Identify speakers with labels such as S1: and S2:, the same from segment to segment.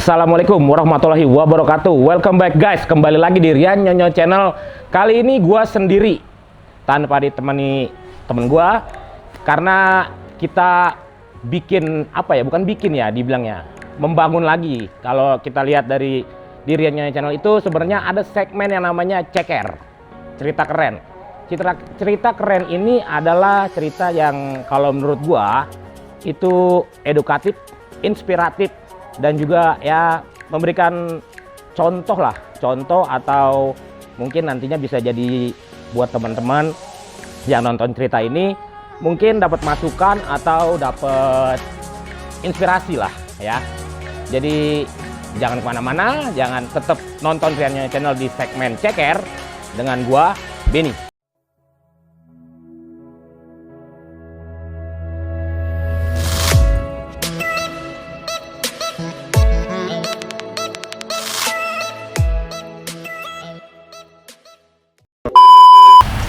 S1: Assalamualaikum warahmatullahi wabarakatuh. Welcome back guys, kembali lagi di Rian Nyonyo Channel. Kali ini gua sendiri tanpa ditemani temen gua, karena kita bikin apa ya, bukan bikin ya dibilangnya, membangun lagi. Kalau kita lihat dari di Rian Nyonyo Channel itu sebenarnya ada segmen yang namanya ceker, cerita keren. Cerita keren ini adalah cerita yang kalau menurut gua itu edukatif, inspiratif, dan juga ya memberikan contoh atau mungkin nantinya bisa jadi buat teman-teman yang nonton cerita ini mungkin dapat masukan atau dapat inspirasi lah ya. Jadi jangan kemana-mana, jangan, tetap nonton Rian Nyonyo Channel di segmen ceker dengan gua Benny.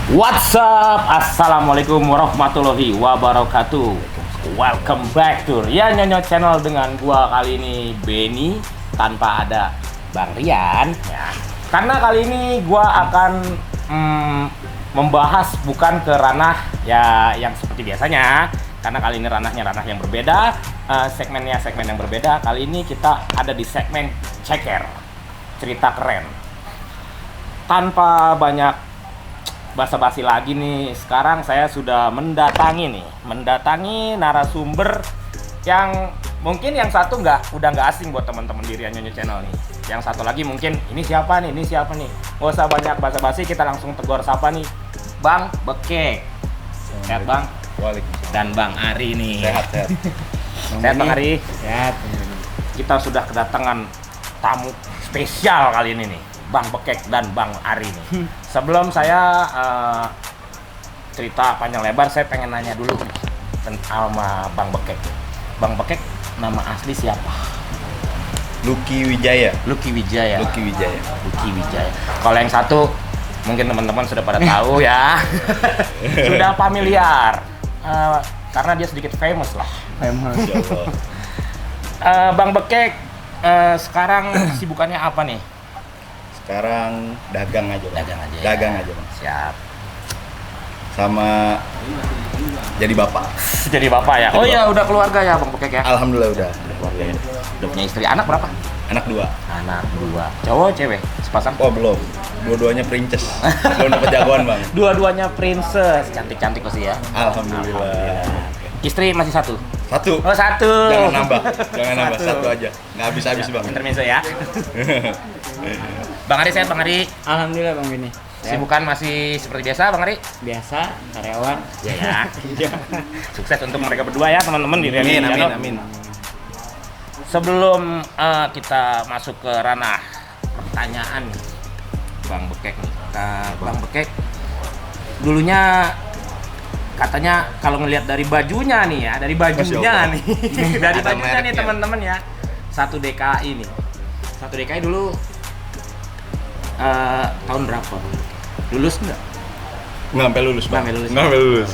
S1: What's up? Assalamualaikum warahmatullahi wabarakatuh. Welcome back to Rian Nyonyo Channel dengan gua kali ini Benny tanpa ada Bang Rian ya. Karena kali ini gua akan membahas bukan ke ranah ya yang seperti biasanya. Karena kali ini ranah yang berbeda, segmennya segmen yang berbeda. Kali ini kita ada di segmen ceker, cerita keren. Tanpa banyak basa-basi lagi nih, sekarang saya sudah mendatangi narasumber yang mungkin yang satu udah nggak asing buat teman-teman di Rian Nyonyo Channel nih. Yang satu lagi mungkin ini siapa nih? Nggak usah banyak basa-basi, kita langsung tegur sapa nih, Bang Bekek. Sehat Bang?
S2: Waalaikumsalam.
S1: Dan Bang Ari nih.
S2: Sehat.
S1: Sehat Bang Ari?
S2: Sehat.
S1: Kita sudah kedatangan tamu spesial kali ini nih, Bang Bekek dan Bang Ari nih. Sebelum saya cerita panjang lebar, saya pengen nanya dulu sama Bang Bekek. Bang Bekek, nama asli siapa?
S2: Lucky Wijaya.
S1: Lucky Wijaya. Kalau yang satu, mungkin teman-teman sudah pada tahu ya. Sudah familiar. Karena dia sedikit famous lah. Bang Bekek, sekarang sibukannya apa nih?
S2: Sekarang dagang aja. Dagang aja, Bang.
S1: Siap.
S2: Sama jadi bapak.
S1: Jadi bapak ya. Oh iya, udah keluarga ya Bang Bekek ya.
S2: Alhamdulillah udah.
S1: Udah punya istri. Anak berapa?
S2: Anak 2.
S1: Anak 2. Cowok, cewek? Sepasang?
S2: Oh, belum. Dua-duanya princess. Belum dapat jagoan, Bang.
S1: Dua-duanya princess. Cantik-cantik pasti ya.
S2: Alhamdulillah.
S1: Istri masih satu?
S2: Satu.
S1: Oh, satu.
S2: Jangan nambah. Satu aja. Nggak habis-habis, Bang.
S1: Intermezzo ya. Bang Ari sehat, Bang Ari?
S3: Alhamdulillah Bang Benny.
S1: Sibukan masih seperti biasa, Bang Ari?
S3: Biasa, karyawan.
S1: Ya. Sukses untuk mereka berdua ya, teman-teman di Rian Nyonyo Channel.
S2: Amin.
S1: Sebelum kita masuk ke ranah pertanyaan nih, Bang Bekek nih. Bang Bekek, dulunya katanya kalau ngelihat dari bajunya nih ya, dari bajunya nih teman-teman ya. 1 DKI nih. 1 DKI dulu tahun berapa? Lulus nggak?
S2: Nggak sampai lulus, Bang.
S1: Nggak
S2: Nggak sampai lulus.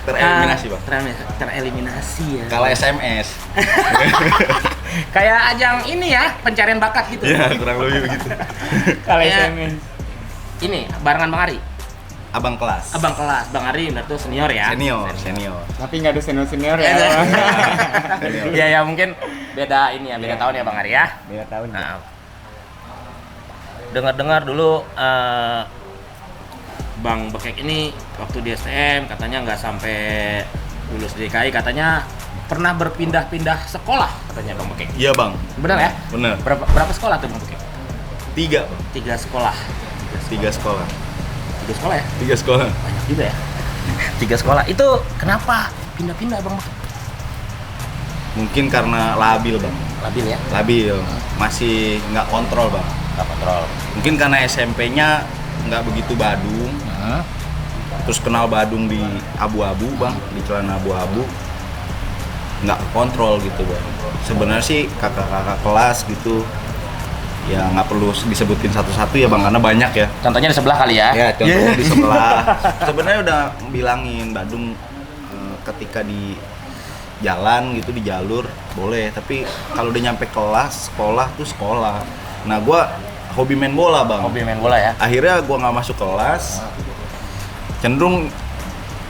S2: Tereliminasi, Bang.
S1: Tereliminasi ya.
S2: Kalah SMS.
S1: Kayak ajang ini ya, pencarian bakat gitu.
S2: Ya, kurang lebih begitu.
S3: Kalau
S1: Ya.
S3: SMS.
S1: Ini barengan Bang Ari.
S2: Abang kelas.
S1: Abang kelas, Bang Ari udah tuh senior ya.
S2: Senior.
S3: Tapi nggak ada senior ya.
S1: Iya ya, mungkin beda ini ya, beda tahun ya Bang Ari ya.
S3: Beda tahun.
S1: Nah, dengar dulu Bang Bekek ini waktu di STM katanya nggak sampai lulus DKI, katanya pernah berpindah-pindah sekolah katanya Bang Bekek.
S2: Iya, Bang.
S1: Benar ya?
S2: Benar.
S1: Berapa sekolah tuh Bang Bekek?
S2: 3, Bang.
S1: 3 sekolah.
S2: 3 sekolah.
S1: 3 sekolah ya?
S2: 3 sekolah.
S1: Banyak juga ya. 3 sekolah. Itu kenapa pindah-pindah Bang Bekek?
S2: Mungkin karena labil, Bang.
S1: Labil ya?
S2: Labil. Masih nggak kontrol, Bang.
S1: Nggak kontrol.
S2: Mungkin karena SMP-nya nggak begitu badung. Terus kenal badung di abu-abu, Bang. Di celana abu-abu. Nggak kontrol gitu, Bang. Sebenarnya sih kakak-kakak kelas gitu ya nggak perlu disebutin satu-satu ya Bang, karena banyak ya.
S1: Contohnya di sebelah kali ya?
S2: Ya, contohnya di sebelah. Sebenarnya udah bilangin Badung ketika di jalan gitu di jalur boleh, tapi kalau udah nyampe kelas sekolah tuh sekolah. Nah gua hobi main bola bang.
S1: Hobi main bola ya?
S2: Akhirnya gua nggak masuk kelas, cenderung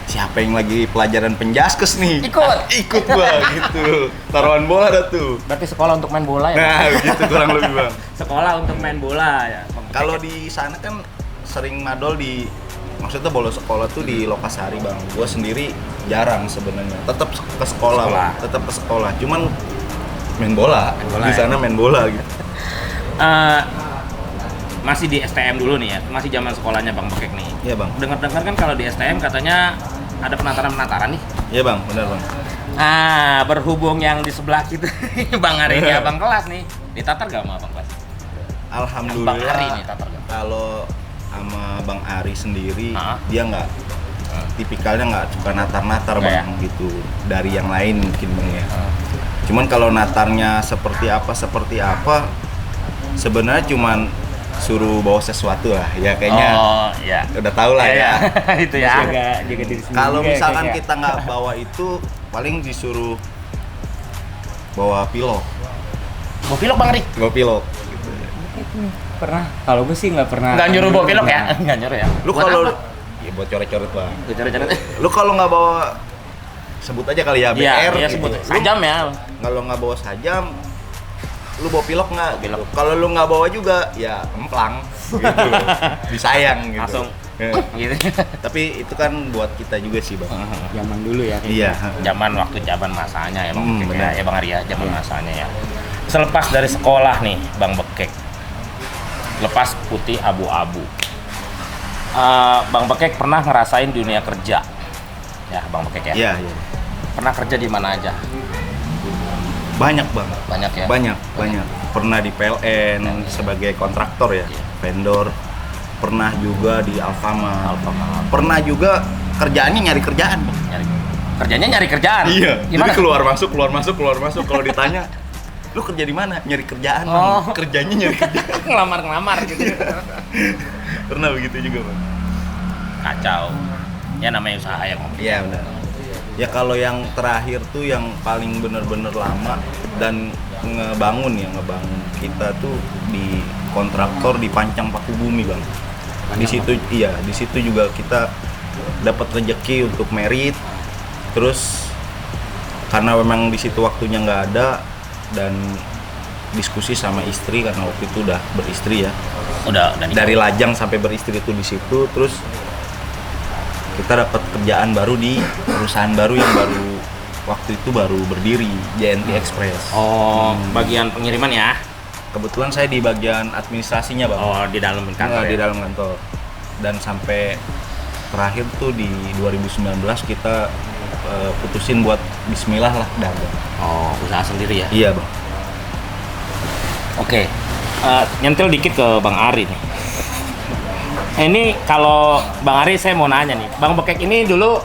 S2: siapa yang lagi pelajaran penjaskes nih? Ikut gua gitu. Taruhan bola dah tuh.
S1: Berarti sekolah untuk main bola ya?
S2: Nah gitu kurang lebih bang.
S1: Sekolah untuk main bola ya.
S2: Kalau di sana kan sering madol di, maksudnya bola sekolah tuh di Lokasari bang. Gua sendiri jarang sebenarnya. Tetap ke sekolah, bang. Tetap ke sekolah. Cuman main bola di sana main bola gitu.
S1: Masih di STM dulu nih ya, masih zaman sekolahnya Bang Bekek nih.
S2: Iya bang.
S1: Dengar-dengar kan kalau di STM katanya ada penataran-penataran nih.
S2: Iya bang, benar bang.
S1: Berhubung yang di sebelah kita Bang Ari ini abang kelas nih, ditatar gak sama abang kelas?
S2: Alhamdulillah.
S1: Bang Ari nih tatar gak?
S2: Kalau sama Bang Ari sendiri, dia nggak tipikalnya nggak suka natar-natar bang
S1: ya?
S2: gitu. Dari yang lain mungkin bang ya. Cuman kalau natarnya seperti apa sebenarnya cuman suruh bawa sesuatu lah ya kayaknya.
S1: Oh iya.
S2: Udah tahu lah ya.
S1: Itu ya.
S3: Jaga diri sendiri.
S2: Kalau
S3: juga ya,
S2: misalkan
S3: kayak.
S2: kita nggak bawa itu, paling disuruh bawa pilok.
S1: Bawa pilok Bang Ari?
S2: Bawa pilok. Gitu.
S3: Pernah. Kalau gue sih nggak pernah.
S1: Nggak nyuruh bawa pilok ya? Nggak nyuruh ya?
S2: Lu
S1: Buat
S2: kalau
S1: apa?
S2: ya buat coret-coret bang.
S1: Gue coret-coret.
S2: Lu kalau nggak bawa, sebut aja kali ya BR.
S1: Iya
S2: gitu.
S1: sebut. Sajam ya.
S2: Kalau nggak bawa sajam, lu bawa pilok nggak?
S1: Pilok.
S2: Gitu. Kalau lu nggak bawa juga, ya emplang. Gitu loh. Disayang gitu.
S1: Langsung.
S2: Ya.
S1: Gitu.
S2: Tapi itu kan buat kita juga sih bang.
S3: Zaman dulu ya.
S2: Iya.
S1: Zaman masanya ya Bang Bekek
S2: benar.
S1: ya Bang Ari ya, zaman masanya ya. Selepas dari sekolah nih Bang Bekek, lepas putih abu-abu, Bang Bekek pernah ngerasain dunia kerja ya Bang Bekek ya?
S2: Iya, iya.
S1: Pernah kerja di mana aja?
S2: Banyak bang.
S1: Banyak ya?
S2: Banyak. Pernah di PLN sebagai kontraktor ya, vendor. Pernah juga di Alfamart. Pernah juga kerjaannya nyari kerjaan bang.
S1: Kerjanya nyari kerjaan?
S2: Iya.
S1: Gimana?
S2: Jadi keluar masuk. Kalau ditanya, lu kerja di mana? Nyari kerjaan. Bang.
S1: Oh.
S2: Kerjanya nyari kerjaan.
S1: Ngelamar gitu.
S2: Pernah begitu juga bang.
S1: Kacau. Ya namanya usaha ya Bang.
S2: Iya benar. Ya kalau yang terakhir tuh yang paling bener-bener lama dan ngebangun kita tuh di kontraktor di Pancang Pakubumi bang. Di situ juga kita dapat rezeki untuk merit. Terus karena memang di situ waktunya nggak ada dan diskusi sama istri karena waktu itu udah beristri ya.
S1: Udah
S2: Dari lajang sampai beristri itu di situ, terus kita dapat kerjaan baru di perusahaan baru yang waktu itu baru berdiri, JNT Express.
S1: Oh, bagian pengiriman ya?
S2: Kebetulan saya di bagian administrasinya bang.
S1: Oh, di dalam kantor.
S2: Di dalam kantor. Dan sampai terakhir tuh di 2019 kita putusin buat Bismillah lah dagang.
S1: Oh, usaha sendiri ya?
S2: Iya bang.
S1: Oke, nyentil dikit ke Bang Ari nih. Ini kalau Bang Ari saya mau nanya nih, Bang Bekek ini dulu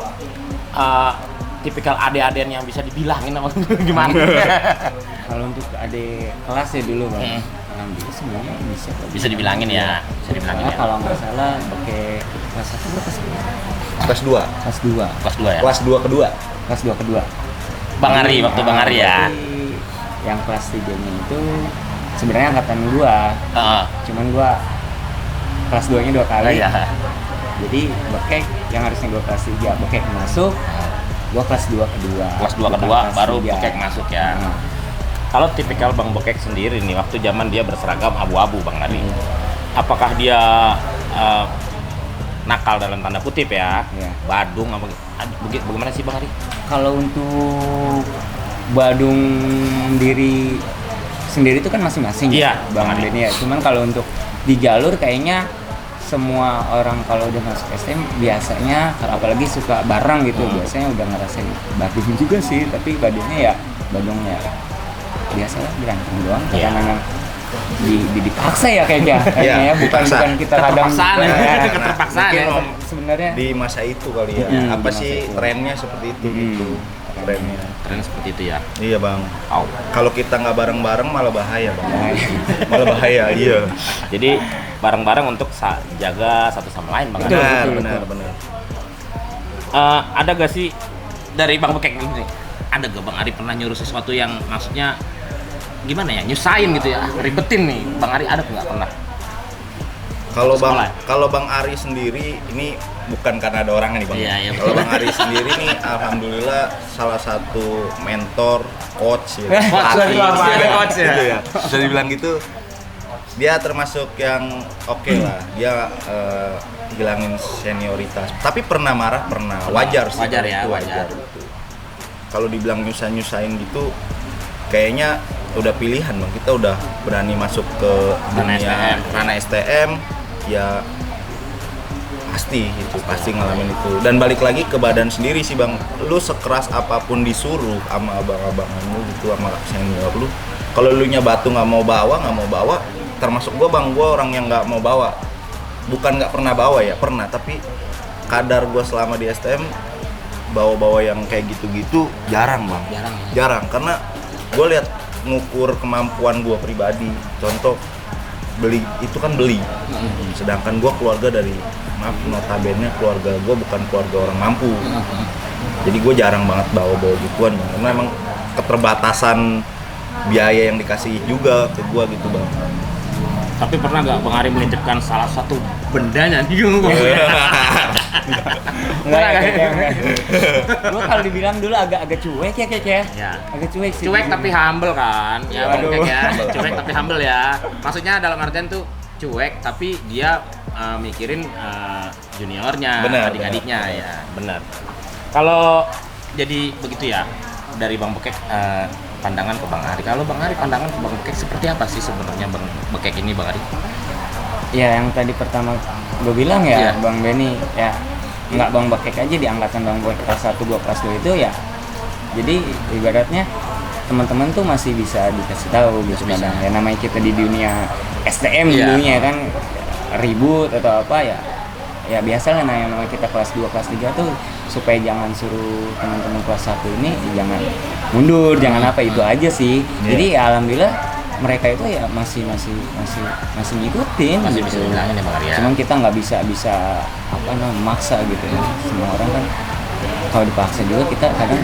S1: tipikal ade-adean yang bisa dibilangin apa gimana?
S3: Kalau untuk adik kelas ya dulu bang. Alhamdulillah semuanya bisa.
S1: Bisa dibilangin ya, bisa dibilangin ya.
S3: Kalau nggak salah pakai kelas 1 berapa sih?
S2: Kelas 2.
S3: Kelas 2.
S1: Kelas 2 ya?
S2: Kelas 2 kedua.
S3: Kelas 2 kedua.
S1: Bang Ari, waktu Bang Ari ya?
S3: Yang kelas 3-nya itu sebenarnya angkatan gua. Cuman gua kelas 2-nya 2 kali.
S1: Iya.
S3: Jadi Bekek yang harusnya gua kelas 3, Bekek masuk. Gua kelas 2 kedua.
S1: Kelas 2 kedua baru Bekek masuk ya. Kalau tipikal Bang Bekek sendiri nih, waktu zaman dia berseragam abu-abu Bang Ari, apakah dia nakal dalam tanda kutip ya?
S3: Iya.
S1: Badung apa? Bagaimana sih Bang Ari?
S3: Kalau untuk Badung diri sendiri itu kan masing-masing
S1: Iya,
S3: ya, Bang
S1: Bang Adi.
S3: Adi ya. Cuman kalau untuk di jalur kayaknya semua orang kalau udah masuk STM biasanya apalagi suka bareng gitu biasanya udah ngerasain badung juga sih, tapi badungnya ya badungnya biasalah berantem doang karena memang dipaksa ya kayaknya ya bukan kita kadang
S1: Keterpaksaan ya. Keterpaksaan ya.
S3: sebenarnya
S2: Di masa itu kali ya. Apa
S3: di masa
S2: sih
S3: itu.
S2: trennya seperti itu gitu. Trennya.
S1: Keren seperti itu ya.
S2: Iya bang.
S1: Oh.
S2: Kalau kita nggak bareng-bareng malah bahaya bang. Malah bahaya. Iya.
S1: Jadi bareng-bareng untuk jaga satu sama lain Bang Ari.
S2: Benar.
S1: Ada gak sih dari Bang Bekek ini? ada gak Bang Ari pernah nyuruh sesuatu yang maksudnya gimana ya, nyusahin gitu ya, ribetin nih, Bang Ari ada nggak pernah?
S2: Kalau Bang Ari sendiri ini bukan karena ada orangnya nih Bang.
S1: Iya,
S2: Kalau Bang Ari sendiri nih alhamdulillah salah satu mentor, coach ya.
S1: Coach ya.
S2: Gitu ya. Bisa dibilang gitu. Dia termasuk yang oke lah. Dia hilangin senioritas. Tapi pernah marah, pernah. Wajar sih.
S1: Wajar ya,
S2: itu
S1: wajar.
S2: Gitu. Kalau dibilang nyusahin gitu kayaknya udah pilihan Bang. Kita udah berani masuk ke dunia ranah STM. Ya pasti ngalamin itu. Dan balik lagi ke badan sendiri sih Bang, lu sekeras apapun disuruh sama abang-abangan lu gitu, sama senior lu, kalau lu nya batu nggak mau bawa, termasuk gua Bang, gua orang yang nggak mau bawa, bukan nggak pernah bawa ya, pernah, tapi kadar gua selama di STM bawa-bawa yang kayak gitu-gitu jarang Bang, jarang karena gua lihat ngukur kemampuan gua pribadi. Contoh beli itu kan beli, sedangkan gue keluarga dari notabene keluarga gue bukan keluarga orang mampu, jadi gue jarang banget bawa gituan Bang. Karena emang keterbatasan biaya yang dikasih juga ke gue gitu Bang.
S1: Tapi pernah nggak Bang Ari menitipkan salah satu bendanya nih?
S3: Enggak. Gue kalau dibilang dulu agak cuek ya Kek ya.
S1: Ya.
S3: Agak cuek sih.
S1: Cuek tapi humble kan? Ya Bang Kek ya.
S2: Humble.
S1: Cuek tapi humble ya. Maksudnya dalam artian tuh cuek tapi dia mikirin juniornya,
S2: Benar,
S1: adik-adiknya ya. Benar. Kalau jadi begitu ya dari Bang Bekek pandangan ke Bang Ari. Kalau Bang Ari pandangan ke Bang Bekek seperti apa sih sebenarnya Bang Bekek ini Bang Ari?
S3: Ya yang tadi pertama gue bilang ya,
S1: Iya.
S3: Bang Benny ya nggak Bang Bekek aja di angkatan Bang Bekek kelas 1, gue kelas 2 itu ya. Jadi ibaratnya teman-teman tuh masih bisa dikasih tahu gitu kadang. Ya namanya kita di dunia STM
S1: Iya.
S3: dulunya kan ribut atau apa ya. Ya biasa lah yang namanya kita kelas 2, kelas 3 tuh supaya jangan suruh teman-teman kelas 1 ini jangan mundur, jangan apa itu aja sih.
S2: Iya.
S3: Jadi ya alhamdulillah mereka itu ya masih ngikutin
S1: Masih
S3: gitu.
S1: bisa dibilangin ya Bang Ari ya.
S3: Cuman kita nggak bisa apa namanya maksa gitu ya. Semua orang kan kalau dipaksa juga kita kadang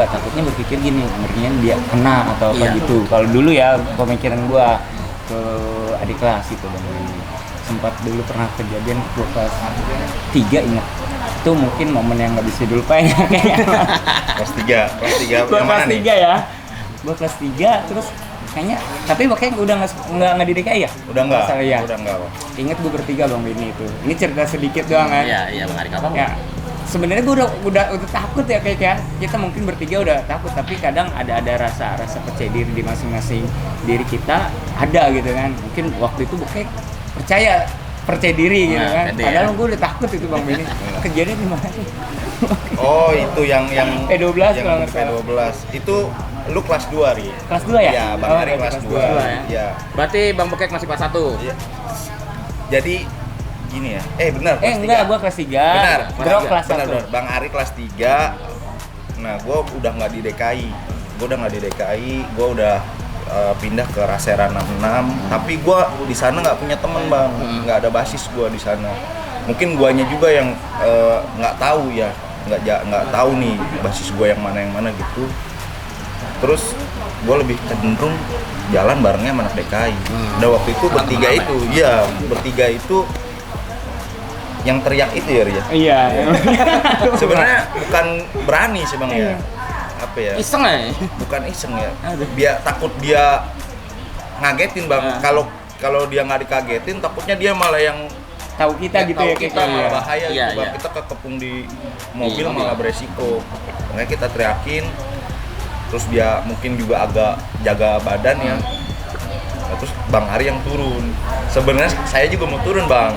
S3: takutnya berpikir gini, mungkin dia kena atau apa
S1: Iya.
S3: gitu. Kalau dulu ya pemikiran gua ke adik kelas itu Bang. Sempat dulu pernah kejadian gua kelas 3 ingat. Itu mungkin momen yang nggak bisa dilupain kayaknya.
S2: Kelas 3
S3: Gua
S2: yang mana
S3: kelas
S2: nih?
S3: 3 ya. Gua kelas 3 terus kayaknya tapi kayaknya udah nggak di DKI ya?
S2: Udah enggak?
S3: Salah ya.
S2: Udah enggak Bang.
S3: Ingat gue bertiga Bang Benny itu. Ini cerita sedikit doang kan.
S1: Iya Bang Ari apa?
S3: Ya. Sebenarnya gue udah takut ya kayak kita mungkin bertiga udah takut, tapi kadang ada rasa percaya diri di masing-masing diri kita ada gitu kan. Mungkin waktu itu kayak percaya diri gitu kan.
S1: pede
S3: Padahal
S1: ya.
S3: gue udah takut itu Bang Benny. Kejadian di mana sih?
S2: Oh itu yang
S3: P12
S2: yang
S3: kalau nggak salah.
S2: P12 itu lu kelas 2 Ri.
S3: Kelas 2 ya?
S2: Iya, Bang Ari
S3: berarti
S2: kelas 2.
S3: dua.
S2: Iya.
S1: Berarti Bang Bekek masih kelas 1.
S2: Iya. Jadi gini ya. Benar kelas 3.
S3: Enggak, gua kelas 3.
S2: Benar.
S3: Drop kelas 1.
S2: Benar. Bang Ari kelas 3. Nah, gua udah nggak di DKI. Gua udah pindah ke Rasera 66. Tapi gua di sana nggak punya teman, Bang. Nggak ada basis gua di sana. Mungkin guanya juga yang nggak tahu ya. Nggak tahu nih basis gua yang mana gitu. Terus gue lebih cenderung jalan barengnya sama anak DKI. Dan waktu itu bertiga itu yang teriak itu ya Ria.
S3: Iya.
S2: Sebenarnya bukan berani sih Bang ya. Apa ya?
S1: Iseng ya?
S2: Bukan iseng ya. Biar takut dia ngagetin Bang. Kalau dia nggak dikagetin, takutnya dia malah yang
S3: Tahu kita gitu
S2: tahu
S3: ya
S2: kita malah bahaya
S1: Iya,
S2: gitu Bang.
S1: iya.
S2: Kita kekepung di mobil
S1: Iya,
S2: malah beresiko. Makanya kita teriakin. Terus dia mungkin juga agak jaga badan ya. Nah, terus Bang Ari yang turun. Sebenarnya saya juga mau turun Bang,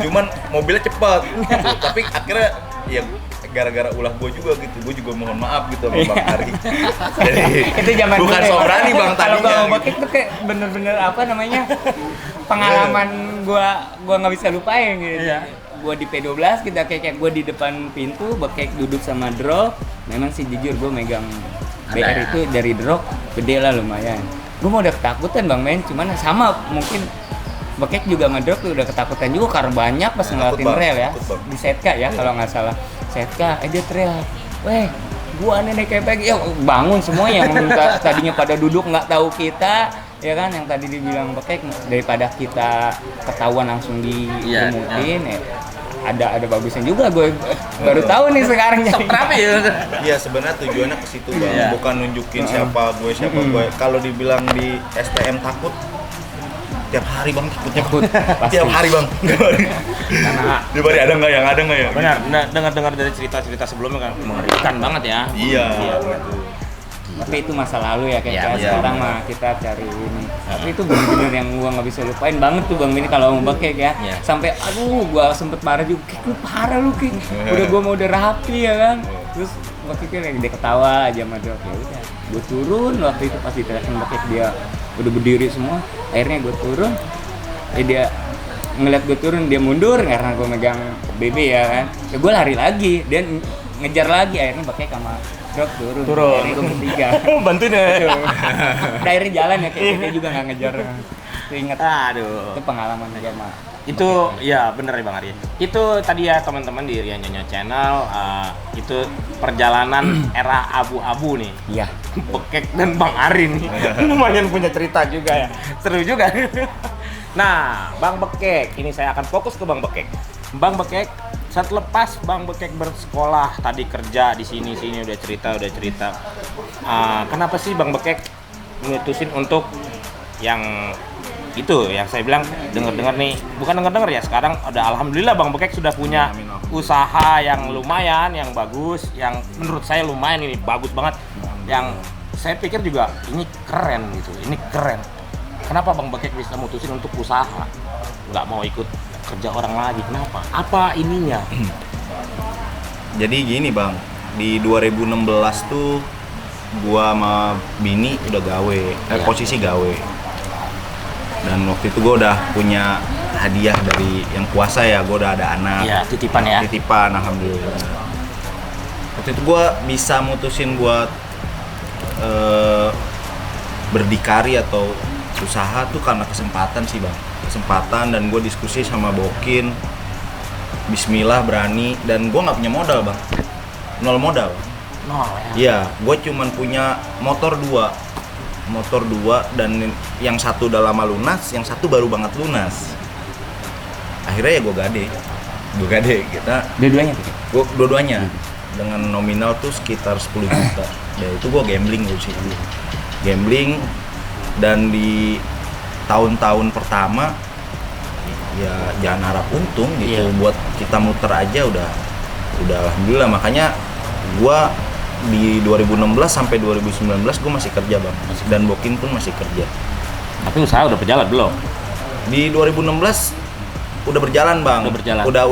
S2: Cuman mobilnya cepat. Gitu. Tapi akhirnya ya gara-gara ulah gue juga gitu. Gue juga mohon maaf gitu sama Bang Ari. Jadi
S3: Itu zaman
S2: bukan
S3: dulu
S2: so
S3: ya.
S2: berani Bang
S3: Kalau
S2: tadinya.
S3: Bang Bekek tuh kayak bener-bener apa namanya pengalaman gua nggak bisa lupain gitu.
S1: Iya.
S3: Gua di P12 kita kayak gua di depan pintu, Bekek duduk sama drop. Memang sih jujur gua megang
S1: Ada
S3: BR
S1: ya?
S3: itu dari drop gede lah lumayan. Gua mau udah ketakutan Bang Men, cuman sama mungkin Bekek juga ngedrop tuh udah ketakutan juga karena banyak pas ngelewatin
S2: Bang,
S3: rel ya.
S2: takut, Bang.
S3: Di Setka ya kalau nggak salah. Setka, dia teriak, "Weh, gua nenek kepek, ya bangun semua yang tadinya pada duduk nggak tahu kita, ya kan, yang tadi dibilang bekek, daripada kita ketahuan langsung diremutin, ya ada bagusnya juga. Gue baru tahu nih sekarang jadi.
S1: Terapi ya.
S2: Iya, sebenarnya tujuannya ke situ Bang, bukan nunjukin siapa gue. Kalau dibilang di STM takut, tiap hari Bang takutnya. Tiap hari Bang.
S1: Karena
S2: tiap hari ada nggak ya?
S1: benar, dengar dari cerita sebelumnya kan mengerikan banget ya.
S2: Iya.
S3: Tapi itu masa lalu ya, kayak
S2: Iya,
S3: sekarang mah kita cari ini. Tapi itu bener-bener yang gua nggak bisa lupain banget tuh Bang Bini kalau mau bekek ya.
S1: Iya.
S3: Sampai aduh gua sempet marah juga, Kik, lu parah lu Kik. Gua mau udah rapi ya kan. Terus waktu itu dia ketawa aja sama dia. Ya udah, gua turun waktu itu pas ditelekin bekek, dia udah berdiri semua. Akhirnya gua turun. Dia ngeliat gua turun, dia mundur karena gua megang BB ya kan. Ya gua lari lagi, dia ngejar lagi, akhirnya bekek sama Dok turun. Akhirnya gue bertiga.
S1: Bantuin ya.
S3: Akhirnya jalan ya, kayak kita juga nggak ngejar. Itu inget.
S1: Aduh.
S3: Itu pengalaman juga mah.
S1: Itu ya bener ya Bang Arya. Itu tadi ya teman-teman di Rian Nyonya Channel, itu perjalanan era abu-abu nih.
S3: Iya.
S1: Bekek dan Bang Arin nih. Lumayan punya cerita juga ya. Seru juga. Nah, Bang Bekek, ini saya akan fokus ke Bang Bekek. Bang Bekek, saat lepas Bang Bekek bersekolah, tadi kerja di sini udah cerita. Kenapa sih Bang Bekek mutusin untuk yang itu, yang saya bilang dengar nih, bukan dengar ya, sekarang udah alhamdulillah Bang Bekek sudah punya usaha yang lumayan, yang bagus, yang menurut saya lumayan ini bagus banget, yang saya pikir juga ini keren gitu, ini keren. Kenapa Bang Bekek bisa mutusin untuk usaha, nggak mau ikut kerja orang lagi? Kenapa? Apa ininya?
S2: Jadi gini Bang, di 2016 tuh gua sama Bini udah gawe, posisi gawe. Dan waktu itu gua udah punya hadiah dari yang kuasa ya, gua udah ada anak.
S1: Iya, titipan ya.
S2: Titipan, alhamdulillah. Waktu itu gua bisa mutusin buat berdikari atau usaha tuh karena kesempatan sih Bang. Kesempatan, dan gue diskusi sama Bokin, bismillah berani, dan gue nggak punya modal Bang, nol modal.
S1: Nol ya?
S2: Iya, gue cuman punya motor dua, dan yang satu udah lama lunas, yang satu baru banget lunas. Akhirnya ya gue gade kita. Dua-duanya dengan nominal tuh sekitar 10 juta. Ya itu gue gambling di situ, dan di tahun-tahun pertama ya jangan harap untung gitu, buat kita muter aja udah alhamdulillah. Makanya gua di 2016 sampai 2019 gua masih kerja Bang, dan Bokin pun masih kerja.
S1: Tapi usaha udah berjalan belum?
S2: Di 2016 udah berjalan Bang.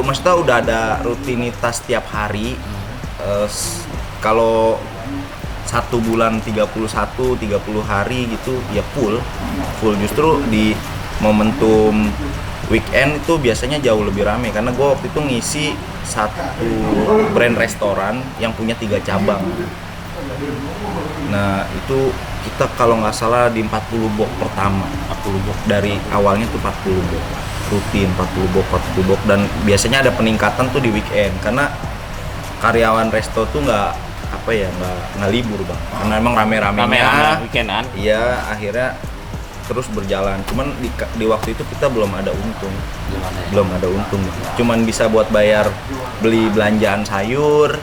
S2: Maksudnya udah ada rutinitas tiap hari. Kalau 1 bulan 31, 30 hari gitu ya full. Justru di momentum weekend itu biasanya jauh lebih ramai, karena gue waktu itu ngisi satu brand restoran yang punya 3 cabang. Nah itu kita kalau nggak salah di 40 box pertama. 40 box dari awalnya tuh 40 box rutin, 40 box, dan biasanya ada peningkatan tuh di weekend karena karyawan resto tuh nggak libur Bang, karena emang rame-ramenya
S1: weekendan.
S2: Iya, akhirnya terus berjalan. Cuman di waktu itu kita belum ada untung. Bang. Cuman bisa buat bayar beli belanjaan sayur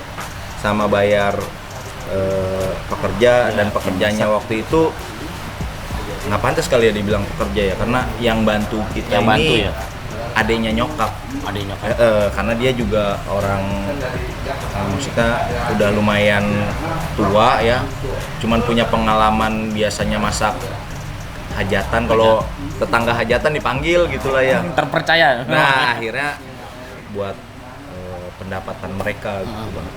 S2: sama bayar pekerja, dan pekerjanya waktu itu nggak pantas kali ya dibilang pekerja ya, karena yang bantu kita ini adenya nyokap. Karena dia juga orang maksudnya udah lumayan tua ya, cuman punya pengalaman biasanya masak hajatan, kalau tetangga hajatan dipanggil gitulah ya,
S1: terpercaya.
S2: Nah akhirnya buat pendapatan mereka gitu Bang.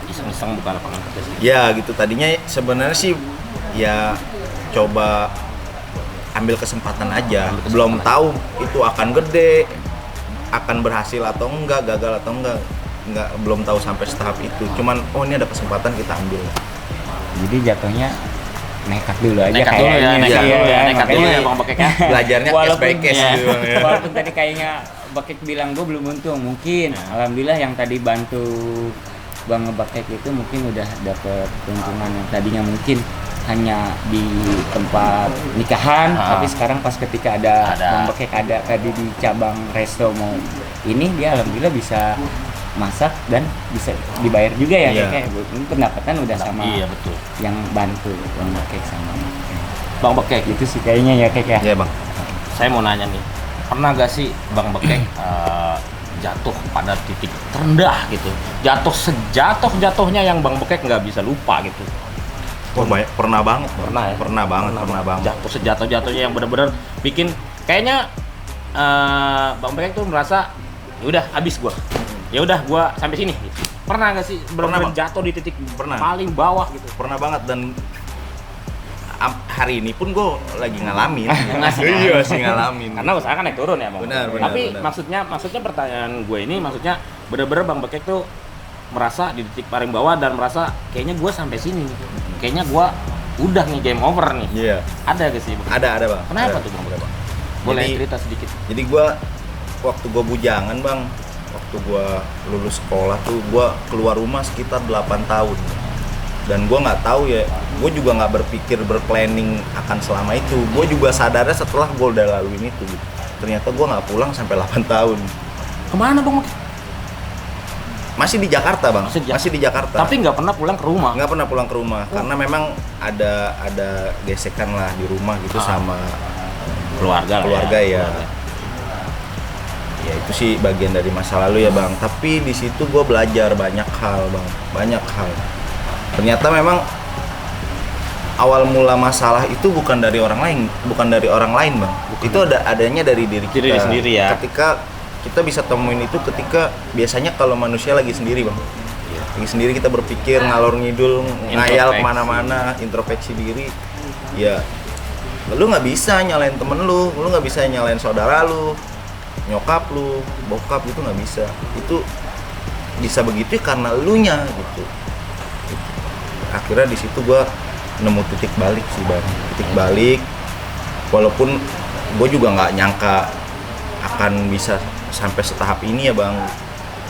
S1: Iseng-iseng bukan lapangan kerja sih.
S2: Ya gitu, tadinya sebenarnya sih ya coba ambil kesempatan aja, belum tahu itu akan gede, akan berhasil atau enggak, gagal atau enggak, belum tahu sampai tahap itu. Cuman ini ada kesempatan, kita ambil.
S3: Jadi jatuhnya nekat dulu aja
S1: nekat dulu ya Bang Bekek ya.
S2: Belajarnya case by case gitu.
S3: Walaupun tadi kayaknya Bekek bilang gue belum untung, mungkin alhamdulillah yang tadi bantu Bang Ngebakek itu mungkin udah dapet keuntungan yang tadinya mungkin hanya di tempat nikahan, tapi sekarang pas ketika ada Bang Bekek ada tadi di cabang resto mau ini, dia alhamdulillah bisa masak dan bisa dibayar juga ya. Kayak ini pendapatan udah sama.
S1: Iya betul.
S3: Yang bantu Bang Bekek sama Bang Bekek itu sih kayaknya ya Kek ya.
S2: Iya bang.
S1: Saya mau nanya nih, pernah gak sih Bang Bekek jatuh pada titik terendah gitu, jatuh sejatuh-jatuhnya yang Bang Bekek nggak bisa lupa gitu?
S2: Wah banyak, pernah banget.
S1: Pernah ya?
S2: Pernah banget.
S1: Jatuh sejatuh-jatuhnya yang benar-benar bikin kayaknya Bang Bekek tuh merasa ya udah habis gua. Ya udah gua sampai sini gitu. Pernah nggak sih benar-benar
S2: Bang.
S1: jatuh di titik
S2: Pernah.
S1: paling bawah gitu?
S2: Pernah banget, dan hari ini pun gue lagi ngalamin.
S1: Iya
S2: sih ngalamin.
S1: Karena usaha kan naik turun ya Bang.
S2: Benar.
S1: Tapi maksudnya pertanyaan gue ini maksudnya bener-bener Bang Bekek tuh merasa di titik paling bawah dan merasa kayaknya gue sampai sini nih. Kayaknya gue udah nih game over nih.
S2: Iya.
S1: Ada gak sih Bang?
S2: Ada bang.
S1: Kenapa
S2: Ada.
S1: tuh Bang Bekek? Boleh cerita sedikit.
S2: Jadi gue waktu gue bujangan bang, waktu gue lulus sekolah tuh gue keluar rumah sekitar 8 tahun. Dan gue nggak tahu ya, gue juga nggak berpikir berplanning akan selama itu. Gue juga sadarnya setelah gue udah laluin itu gitu. Ternyata gue nggak pulang sampai 8 tahun.
S1: Kemana Bang?
S2: Masih di Jakarta bang. Masih di Jakarta.
S1: Tapi nggak pernah pulang ke rumah.
S2: Nggak pernah pulang ke rumah karena memang ada gesekan lah di rumah gitu sama
S1: Keluarga
S2: ya. Ya itu sih bagian dari masa lalu ya bang. Tapi di situ gue belajar banyak hal bang, banyak hal. Ternyata memang awal mula masalah itu bukan dari orang lain bang. Itu adanya dari diri kita.
S1: Diri sendiri ya.
S2: Ketika kita bisa temuin itu ketika biasanya kalau manusia lagi sendiri bang. Lagi sendiri kita berpikir ngalor ngidul, ngayal kemana-mana, introspeksi diri. Ya, lu nggak bisa nyalain temen lu nggak bisa nyalain saudara lu, nyokap lu, bokap gitu nggak bisa. Itu bisa begitu karena elunya gitu. Akhirnya di situ gue nemu titik balik sih bang, titik balik. Walaupun gue juga nggak nyangka akan bisa sampai setahap ini ya bang.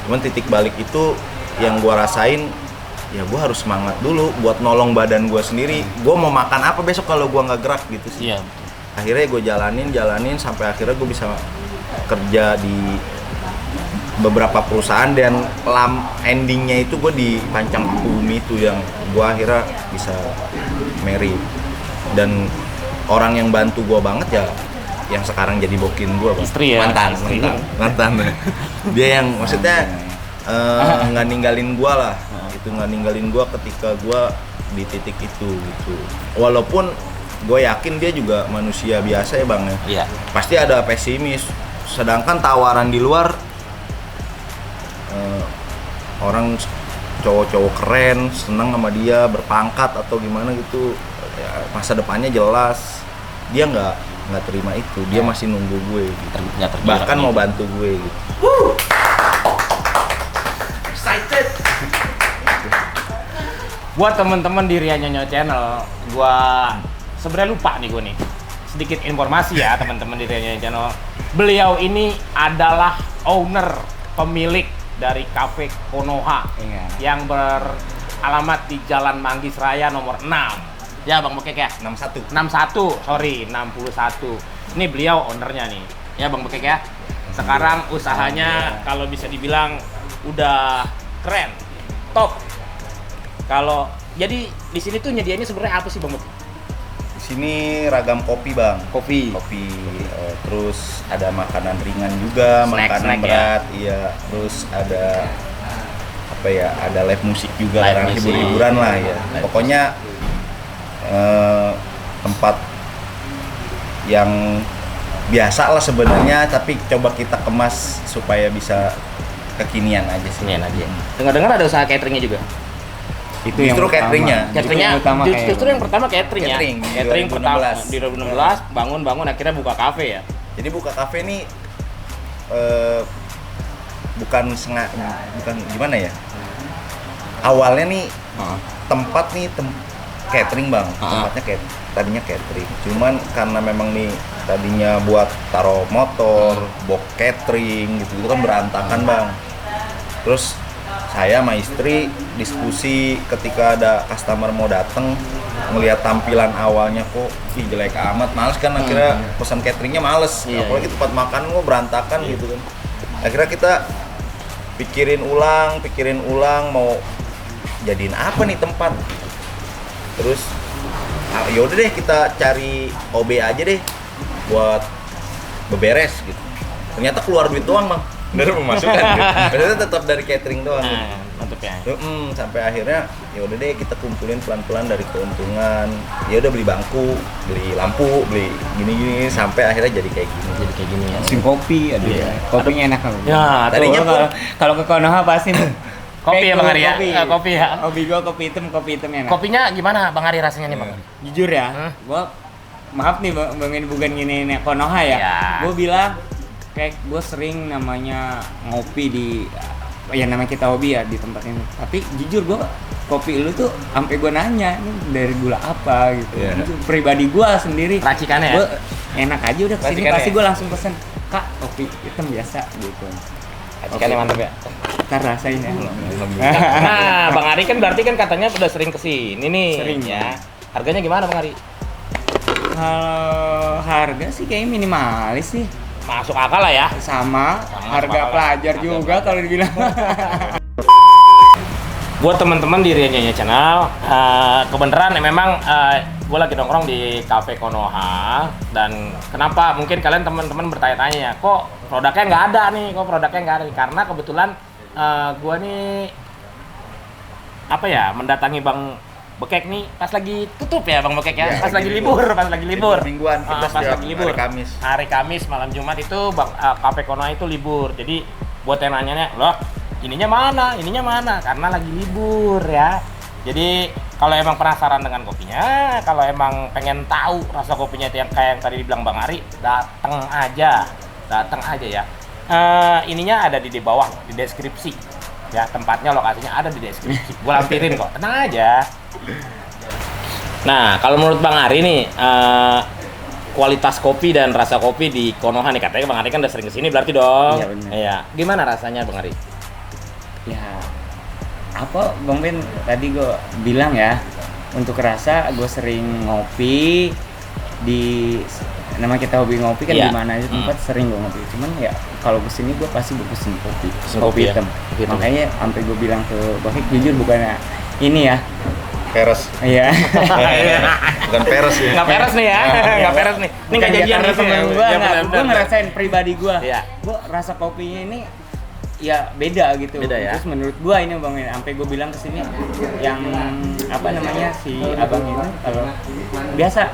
S2: Cuman titik balik itu yang gue rasain, ya gue harus semangat dulu buat nolong badan gue sendiri. Gue mau makan apa besok kalau gue nggak gerak gitu sih.
S1: Iya.
S2: Akhirnya gue jalanin sampai akhirnya gue bisa kerja di beberapa perusahaan dan endingnya itu gue di Pancang Bumi itu yang gue akhirnya bisa marry. Dan orang yang bantu gue banget ya yang sekarang jadi bokin gue
S1: istri ya,
S2: mantan dia yang maksudnya nggak ninggalin gue lah itu, nggak ninggalin gue ketika gue di titik itu gitu. Walaupun gue yakin dia juga manusia biasa ya bang ya.
S1: Iya.
S2: Pasti ada pesimis, sedangkan tawaran di luar orang cowok-cowok keren, seneng sama dia, berpangkat atau gimana gitu ya, masa depannya jelas. Dia nggak terima itu, dia masih nunggu gue gitu. Bahkan mau bantu gue gitu.
S1: Excited. Buat teman-teman di Rian Nyonyo Channel, gua sebenarnya lupa nih gue nih. Sedikit informasi ya teman-teman di Rian Nyonyo Channel. Beliau ini adalah owner, pemilik dari Cafe Konoha yang beralamat di Jalan Manggis Raya nomor 6. Ya Bang Bekek ya? 61, sorry, 61. Ini beliau ownernya nih. Ya Bang Bekek ya? Sekarang usahanya kalau bisa dibilang udah keren, top. Kalau jadi di sini tuh nyediainnya sebenarnya apa sih Bang Bekek?
S2: Di sini ragam kopi bang.
S1: Kopi.
S2: Terus ada makanan ringan juga, makanan berat, ya? Iya. Terus ada apa ya? Ada live musik juga, hibur-hiburan lah ya. Pokoknya tempat yang biasa lah sebenarnya, tapi coba kita kemas supaya bisa kekinian aja sih.
S1: Dengar-dengar ada usaha cateringnya juga.
S2: Itu justru cateringnya.
S1: Justru yang pertama catering ya. Catering pertama di 2016 bangun akhirnya buka kafe ya.
S2: Jadi buka kafe ini bukan gimana ya? Awalnya nih tempat nih catering bang, tempatnya tadinya catering. Cuman karena memang nih tadinya buat taruh motor, box catering gitu, itu kan berantakan bang. Terus saya sama istri diskusi ketika ada customer mau datang, ngelihat tampilan awalnya kok jelek amat, males kan akhirnya pesan cateringnya males, apalagi tempat makan kok berantakan gitu kan. Akhirnya kita pikirin ulang mau jadiin apa nih tempat. Terus yaudah deh kita cari OB aja deh buat beberes gitu. Ternyata keluar duit doang bang dari pemasukan gitu. Ternyata tetap dari catering doang gitu.
S1: Mantep ya.
S2: Sampai akhirnya ya udah deh kita kumpulin pelan-pelan dari keuntungan. Ya udah beli bangku, beli lampu, beli gini-gini sampai akhirnya jadi kayak gini ya.
S3: Mesin kopi, aduh ya. Kopinya enak banget.
S1: Ya,
S2: Tadinya
S3: kalau ke Konoha pasti
S1: kopi ya Bang Ari ya.
S3: Kopi.
S1: Kopi ya.
S3: Hobi gua kopi hitam enak.
S1: Kopinya gimana Bang Ari rasanya nih Bang?
S3: Jujur ya, gua maaf nih bukan gini nih Konoha ya. Gua bilang kayak gue sering namanya ngopi di ya namanya kita hobi ya di tempat ini, tapi jujur gue kopi lu tuh sampai gue nanya ini dari gula apa gitu. Jujur, pribadi gue sendiri
S1: racikannya ya?
S3: Gue enak aja udah kesini pasti gue langsung pesen kak kopi hitam biasa gitu.
S1: Racikannya mantap ya?
S3: Ntar rasain ya.
S1: Nah Bang Ari kan berarti kan katanya udah sering kesini nih.
S3: Sering
S1: ya. Harganya gimana Bang Ari?
S3: Kalau harga sih kayaknya minimalis sih.
S1: Masuk akal lah ya.
S3: Sama harga pelajar juga kalau dibilang.
S1: Buat teman-teman di Rian Channel, kebenaran memang gue lagi nongkrong di Cafe Konoha, dan kenapa mungkin kalian teman-teman bertanya-tanya kok produknya nggak ada nih, karena kebetulan gue nih apa ya mendatangi Bang Bekek nih pas lagi tutup ya Bang Bekek ya, pas lagi libur.
S2: Mingguan kita
S1: pas lagi libur.
S2: Hari
S1: Kamis malam Jumat itu Cafe Konoha itu libur. Jadi buat yang nanya loh, ininya mana? Karena lagi libur ya. Jadi kalau emang penasaran dengan kopinya, kalau emang pengen tahu rasa kopinya itu yang kayak yang tadi dibilang Bang Ari, datang aja ya. Ininya ada di bawah di deskripsi. Ya, tempatnya, lokasinya ada di deskripsi. Gua lampirin kok, tenang aja. Nah, kalau menurut Bang Ari nih, kualitas kopi dan rasa kopi di Konoha nih, katanya Bang Ari kan udah sering kesini berarti dong.
S3: Iya benar.
S1: Iya. Gimana rasanya Bang Ari?
S3: Ya, apa Bang Ben tadi gue bilang ya, untuk rasa gue sering ngopi di nama kita hobi ngopi kan
S1: Iya.
S3: di mana aja tempat sering gue ngopi. Cuman ya kalau kesini gue pasti gue pesen kopi
S1: Kopi ya?
S3: hitam.
S1: Kopi hitam.
S3: Makanya sampai gue bilang ke Bang jujur bukannya ini ya.
S2: peres.
S3: Iya.
S2: Bukan peres ya.
S1: Nggak peres nih ya, nggak peres nih. Ini nggak jadian
S3: karena
S1: nih
S3: temen gue, gue
S1: bener.
S3: ngerasain pribadi gue.
S1: Iya.
S3: Gue rasa kopinya ini ya beda gitu.
S1: Beda ya?
S3: Terus menurut gua ini Bang, sampai gua bilang ke sini yang apa namanya si abang ini kalau biasa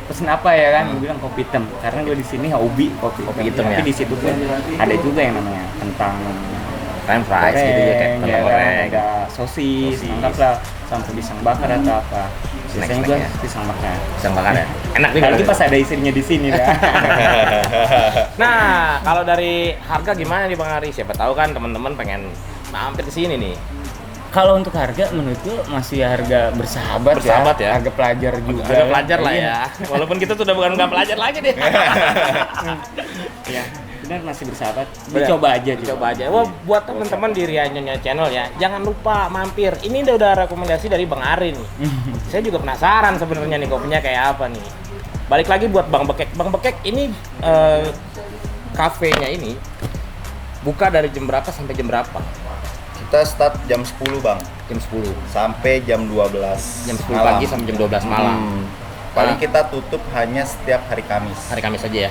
S3: pesen apa ya kan, gua bilang kopi hitam karena gua di sini hobi kopi
S1: hitam
S3: tapi
S1: ya?
S3: di situ pun ada juga yang namanya kentang
S1: French fries gitu ya, kayak
S3: goreng,
S1: kentang
S3: ya kan,
S1: goreng.
S3: ada sosis, lengkap lah sampai pisang bakar atau apa. Biasanya gua
S1: Snack-snack ya?
S3: pisang bakar.
S1: Pisang bakar ya? Enak nih.
S3: Apalagi pas ada istrinya di sini ya.
S1: Nah, kalau dari harga gimana nih Bang Ari? Siapa tahu kan teman-teman pengen mampir ke sini nih.
S3: Kalau untuk harga menurut gua masih harga bersahabat
S1: ya.
S3: Harga pelajar juga.
S1: Harga pelajar lah
S3: Iya.
S1: ya. Walaupun kita sudah bukan nggak pelajar lagi deh.
S3: Ya, benar masih bersahabat.
S1: Benar.
S3: Dicoba aja.
S1: Coba aja. Wah, buat teman-teman di Rian Channel ya, jangan lupa mampir. Ini udah rekomendasi dari Bang Ari nih. Saya juga penasaran sebenarnya nih kopinya kayak apa nih. Balik lagi buat Bang Bekek. Bang Bekek ini kafenya ini buka dari jam berapa sampai jam berapa?
S2: Kita start jam 10 bang,
S1: Jam 10.
S2: sampai jam 12
S1: Jam 10
S2: malam.
S1: pagi sampai jam 12 malam.
S2: Paling kita tutup hanya setiap hari Kamis.
S1: Hari Kamis aja ya.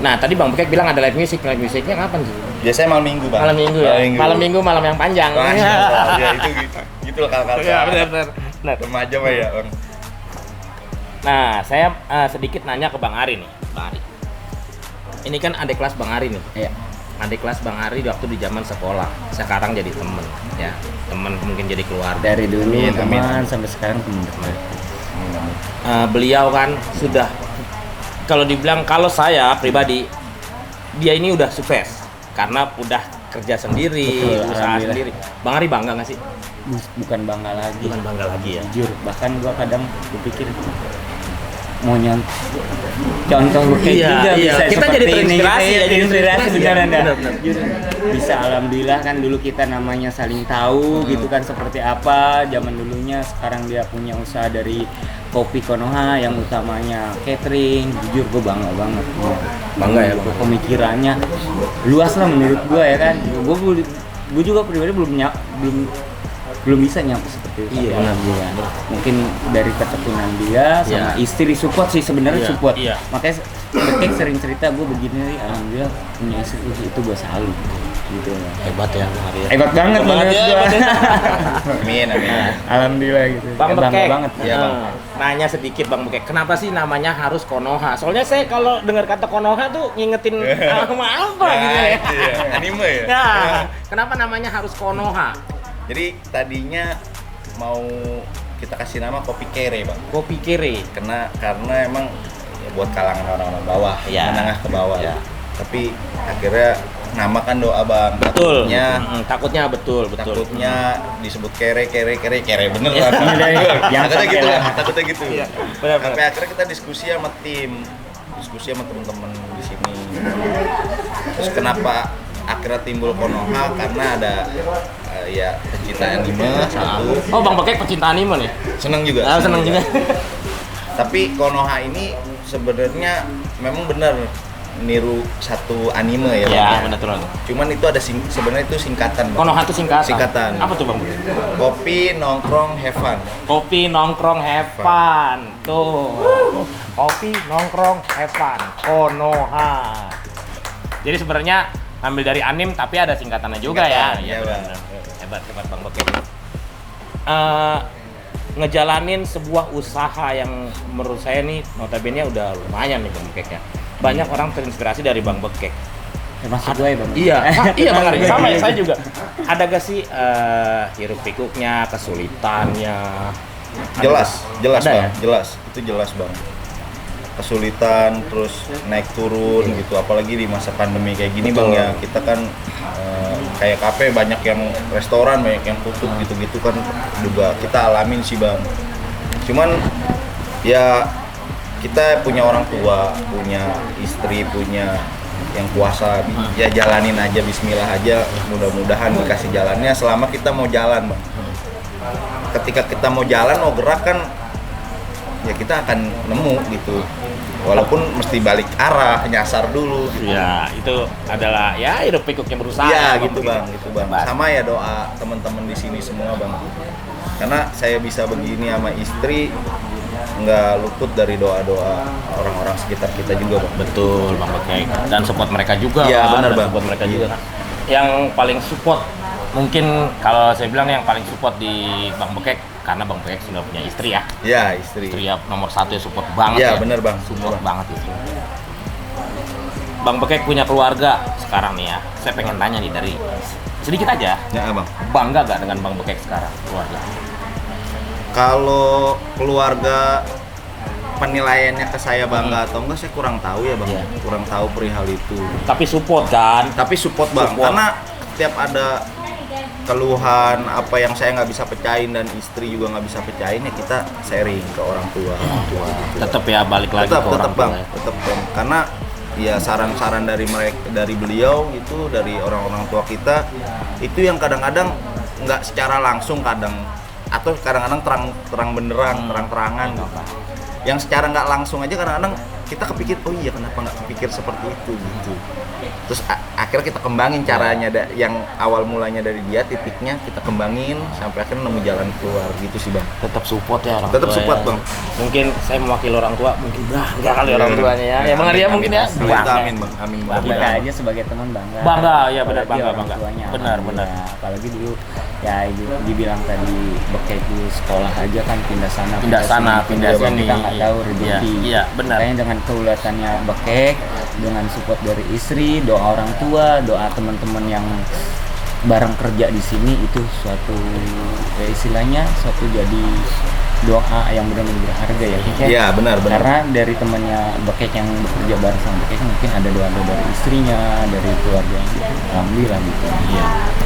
S1: Nah, tadi Bang Bekek bilang ada live music. Live musicnya kapan sih?
S2: Biasanya malam minggu bang.
S1: Malam minggu ya. Malam minggu malam yang panjang.
S2: Wah, ya itu gitu loh kalau
S1: Iya, benar. Nah,
S2: remaja mah ya bang.
S1: Nah, saya sedikit nanya ke Bang Ari nih, Bang Ari. Ini kan adik kelas Bang Ari nih.
S3: Iya.
S1: Adik kelas Bang Ari waktu di zaman sekolah. Sekarang jadi temen, ya. Temen mungkin jadi keluarga.
S3: Dari dulu
S2: Amin,
S3: teman sampai sekarang teman.
S1: Beliau kan sudah, kalau dibilang, kalau saya pribadi, dia ini udah sukses karena udah kerja sendiri,
S3: Betul,
S1: usaha
S3: alhamdulillah.
S1: sendiri. Bang Ari bangga nggak sih?
S3: Bukan bangga lagi.
S1: Bukan bangga lagi ya.
S3: Jujur, bahkan gua kadang berpikir mau contoh Bekek
S1: Iya,
S3: juga
S1: iya.
S3: bisa
S1: Kita
S3: seperti
S1: jadi
S3: ini
S1: terinspirasi,
S3: gitu ya,
S1: jadi
S3: inspirasi
S1: terinspirasi,
S3: beneran
S1: ya.
S3: dah.
S1: Bener.
S3: Bisa alhamdulillah kan dulu kita namanya saling tahu gitu kan seperti apa zaman dulunya. Sekarang dia punya usaha dari kopi Konoha yang utamanya catering. Jujur gue bangga banget.
S1: Bangga ya, bangga.
S3: Pemikirannya luas lah menurut gue ya kan. Gue juga pribadi belum bisa nyampe seperti itu.
S1: Iya.
S3: Alhamdulillah. Mungkin dari ketekunan dia sama
S1: Iya.
S3: istri support sih sebenarnya
S1: Iya,
S3: support.
S1: iya.
S3: Makanya Bekek sering cerita gue begini nih, alhamdulillah punya istri itu gue salut gitu.
S1: Hebat ya Bang Arya.
S3: Hebat banget menurut
S1: ya,
S3: gue.
S1: hebat ya.
S2: Amin.
S3: Alhamdulillah gitu.
S1: Bang
S3: Bangga
S1: Bekek.
S3: banget.
S2: Iya, Bang.
S1: Nanya sedikit Bang Bekek, kenapa sih namanya harus Konoha? Soalnya saya kalau dengar kata Konoha tuh ngingetin sama apa gitu ya.
S2: Itu ya. Anime ya.
S1: Nah, kenapa namanya harus Konoha?
S2: Jadi tadinya mau kita kasih nama kopi kere, Bang.
S1: Kopi kere.
S2: Karena emang ya buat kalangan orang-orang bawah,
S1: Iya.
S2: menengah ke bawah.
S1: Iya.
S2: Tapi akhirnya nama kan doa, Bang.
S1: Betul.
S2: Takutnya
S1: Betul.
S2: takutnya disebut kere bener
S3: Iya,
S2: lah.
S3: yang
S2: Takutnya gitu
S3: sampai
S2: lah, takutnya gitu.
S1: Iya, benar.
S2: Sampai akhirnya kita diskusi sama teman-teman di sini. Terus kenapa akhirnya timbul Konoha? Karena ada ya pecinta anime satu.
S1: Oh, Bang Bekek pecinta anime nih.
S2: Seneng juga.
S1: Seneng juga.
S2: Tapi Konoha ini sebenarnya memang benar niru satu anime ya, Bang.
S1: Ya, benar tuh.
S2: Cuman itu ada sebenarnya itu singkatan, Bang.
S1: Konoha itu singkatan.
S2: Singkatan.
S1: Apa tuh Bang Bekek?
S2: Kopi nongkrong have fun.
S1: Kopi nongkrong have fun. Tuh. Kopi nongkrong have fun. Konoha. Jadi sebenarnya ambil dari anim tapi ada singkatannya juga ya.
S2: Singkatan, iya, Bang.
S1: Hebat Bang Bekek. Ngejalanin sebuah usaha yang menurut saya nih notabene udah lumayan nih Bang Bekek ya. Banyak orang terinspirasi dari Bang Bekek.
S3: Termasuk gue ya Bang.
S1: Iya, iya Bang Arya. Sama ya, saya juga. Ada gak sih hiruk pikuknya, kesulitannya?
S2: Jelas
S1: Ada
S2: Bang.
S1: ya?
S2: Jelas. Itu jelas, Bang. Kesulitan terus naik turun gitu, apalagi di masa pandemi kayak gini.
S1: Betul.
S2: Bang ya, kita kan kayak kafe banyak yang restoran banyak yang tutup gitu-gitu kan juga kita alamin sih, Bang. Cuman ya kita punya orang tua, punya istri, punya yang kuasa, ya jalanin aja, bismillah aja, mudah-mudahan dikasih jalannya selama kita mau jalan, Bang. Ketika kita mau jalan, mau gerak kan ya kita akan nemu gitu, walaupun mesti balik arah, nyasar dulu gitu.
S1: Ya, itu adalah ya hidup pikuknya berusaha.
S2: Iya
S1: Bang
S2: gitu,
S1: Bekek.
S2: Bang, gitu, Bang.
S1: Hebat.
S2: Sama ya doa teman-teman di sini semua, Bang. Karena saya bisa begini sama istri nggak luput dari doa-doa orang-orang sekitar kita juga, Bang.
S1: Betul Bang Bekek. Dan support mereka juga.
S2: Iya,
S1: kan?
S2: benar,
S1: Dan
S2: Bang.
S1: Support mereka juga. Yang paling support mungkin kalau saya bilang yang paling support di Bang Bekek karena Bang Bekek sudah punya istri ya.
S2: Ya, istri.
S1: Istri ya nomor satu ya, support banget
S2: Iya,
S1: ya.
S2: benar, Bang.
S1: Support
S2: Benar,
S1: banget itu. Bang Bekek punya keluarga sekarang nih ya. Saya pengen tanya nih dari sedikit aja.
S2: Ya, Bang.
S1: Bangga gak dengan Bang Bekek sekarang keluarga?
S2: Kalau keluarga penilaiannya ke saya bangga atau enggak, saya kurang tahu ya, Bang.
S1: Iya.
S2: Kurang tahu perihal itu.
S1: Tapi support kan?
S2: Tapi support, Bang.
S1: Support.
S2: Karena setiap ada keluhan apa yang saya nggak bisa pecahin dan istri juga nggak bisa pecahin, ya kita sharing ke orang tua. Gitu.
S1: Tetap ya balik lagi
S2: Tetap,
S1: ke orang tua
S2: Bang.
S1: ya.
S2: Tetap, Bang. Karena ya saran-saran dari mereka, dari beliau gitu, dari orang-orang tua kita itu yang kadang-kadang nggak secara langsung kadang, atau kadang-kadang terang benderang, terang-terangan gitu. Yang secara nggak langsung aja kadang-kadang kita kepikir, oh iya kenapa nggak kepikir seperti itu gitu. Terus akhirnya kita kembangin caranya, yang awal mulanya dari dia, titiknya kita kembangin sampai akhirnya nemu jalan keluar gitu sih, Bang.
S1: Tetap support ya orang
S2: Tetap
S1: tua
S2: support,
S1: ya.
S2: Bang.
S1: Mungkin saya mewakili orang tua, mungkin bangga kali orang
S2: Iya.
S1: tuanya ya. Ya Bang Arya mungkin ya.
S2: Amin,
S1: Bangga.
S2: amin, Bang. Amin, Bang.
S1: Bangga.
S3: Kita aja sebagai teman bangga.
S1: Bangga, ya benar,
S3: Apalagi
S1: bangga,
S3: orang
S1: bangga.
S3: tuanya.
S1: Benar, benar.
S3: Ya, apalagi dulu ya dibilang tadi Bekek dulu sekolah aja kan pindah sana
S1: Pindah sana, pindah
S3: Kan
S1: sini.
S3: kita nggak tahu
S1: Iya,
S3: rezeki.
S1: iya, benar.
S3: Makanya dengan keuletannya Bekek, dengan support dari istri, doa orang tua, doa teman-teman yang bareng kerja di sini, itu suatu ya istilahnya suatu jadi doa yang benar-benar berharga ya. Kek.
S2: Iya, benar.
S3: Karena dari temannya Bekek yang bekerja bareng sama Bekek mungkin ada doa dari istrinya, dari keluarganya. Alhamdulillah gitu.
S1: Iya.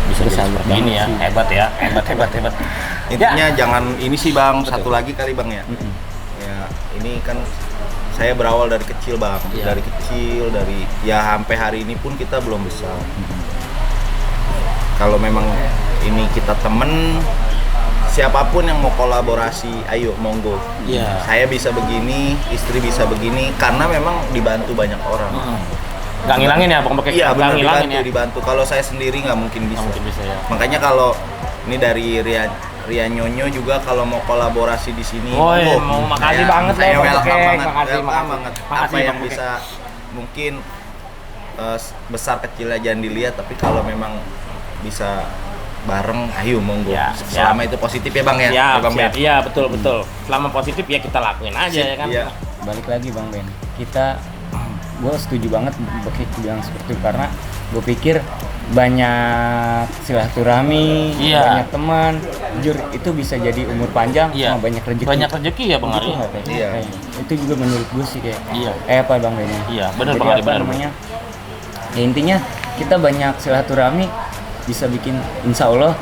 S1: Bisa
S3: Terus
S1: jadi
S3: salut
S1: seperti ini
S3: banget
S1: ya.
S3: sih.
S1: Hebat ya. Hebat.
S2: Intinya
S1: Ya.
S2: jangan ini sih, Bang,
S1: Betul.
S2: satu lagi kali, Bang ya. Ya, ini kan saya berawal dari kecil bang,
S1: Iya.
S2: dari kecil, dari ya sampai hari ini pun kita belum besar. Kalau memang ini kita temen, siapapun yang mau kolaborasi, ayo monggo.
S1: Iya.
S2: Saya bisa begini, istri bisa begini, karena memang dibantu banyak orang.
S1: Nggak ngilangin ya Bang Bekek?
S2: Iya
S1: Nggak
S2: benar,
S1: ngilangin
S2: dibantu, dibantu. Kalau saya sendiri nggak mungkin bisa.
S1: Nggak mungkin bisa ya.
S2: Makanya kalau ini dari Ria Nyonyo juga kalau mau kolaborasi di sini,
S1: Oh iya,
S2: monggo.
S1: mau makasih
S2: Saya-
S1: banget
S2: saya
S1: loh, Bang
S2: welcome
S1: Bekek.
S2: banget,
S1: Makasih,
S2: welcome
S1: makasih.
S2: banget.
S1: Makasih,
S2: Apa yang
S1: Bang Bekek.
S2: bisa mungkin besar kecilnya jangan dilihat, tapi kalau memang bisa bareng, ayo monggo.
S1: Ya,
S2: Selama itu positif ya bang ya.
S1: Siap,
S2: Ya, bang
S1: siap.
S2: Ben?
S1: Iya, betul, betul. Selama positif ya kita lakuin aja ya kan.
S2: Iya.
S3: Balik lagi Bang Ben, kita gue setuju banget Bekik bilang seperti itu karena gue pikir banyak silaturahmi,
S1: Iya.
S3: banyak teman, jujur itu bisa jadi umur panjang
S1: Iya.
S3: sama banyak rezeki.
S1: Banyak rezeki ya Bang
S3: Gitu
S1: Ari.
S3: nggak, Teh?
S2: Iya.
S3: Kayak, itu juga menurut gue sih kayak.
S1: Iya.
S3: Apa Bang Ben?
S1: Iya, benar
S3: Jadi
S1: Bang Ari,
S3: apa
S1: benar.
S3: namanya? Ya intinya kita banyak silaturahmi bisa bikin insya Allah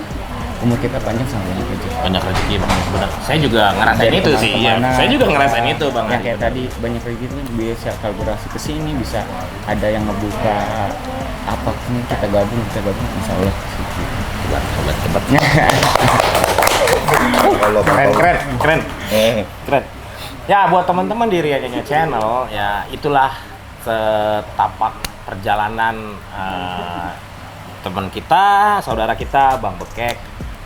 S3: umur kita panjang sama banyak rezeki.
S1: Banyak rezeki Bang, benar. Saya juga ngerasain
S3: Dari
S1: itu sih. Iya.
S3: kemana-mana.
S1: Saya juga ngerasain itu Bang.
S3: Yang
S1: Ari.
S3: kayak tadi banyak rezeki itu bisa kolaborasi ke sini, bisa ada yang ngebuka apa pun kita gabung insya Allah.
S1: Hebat.
S2: Kalau
S1: Keren. Keren. Ya buat teman-teman di Ria Nyonyo Channel ya itulah setapak perjalanan teman kita, saudara kita Bang Bekek.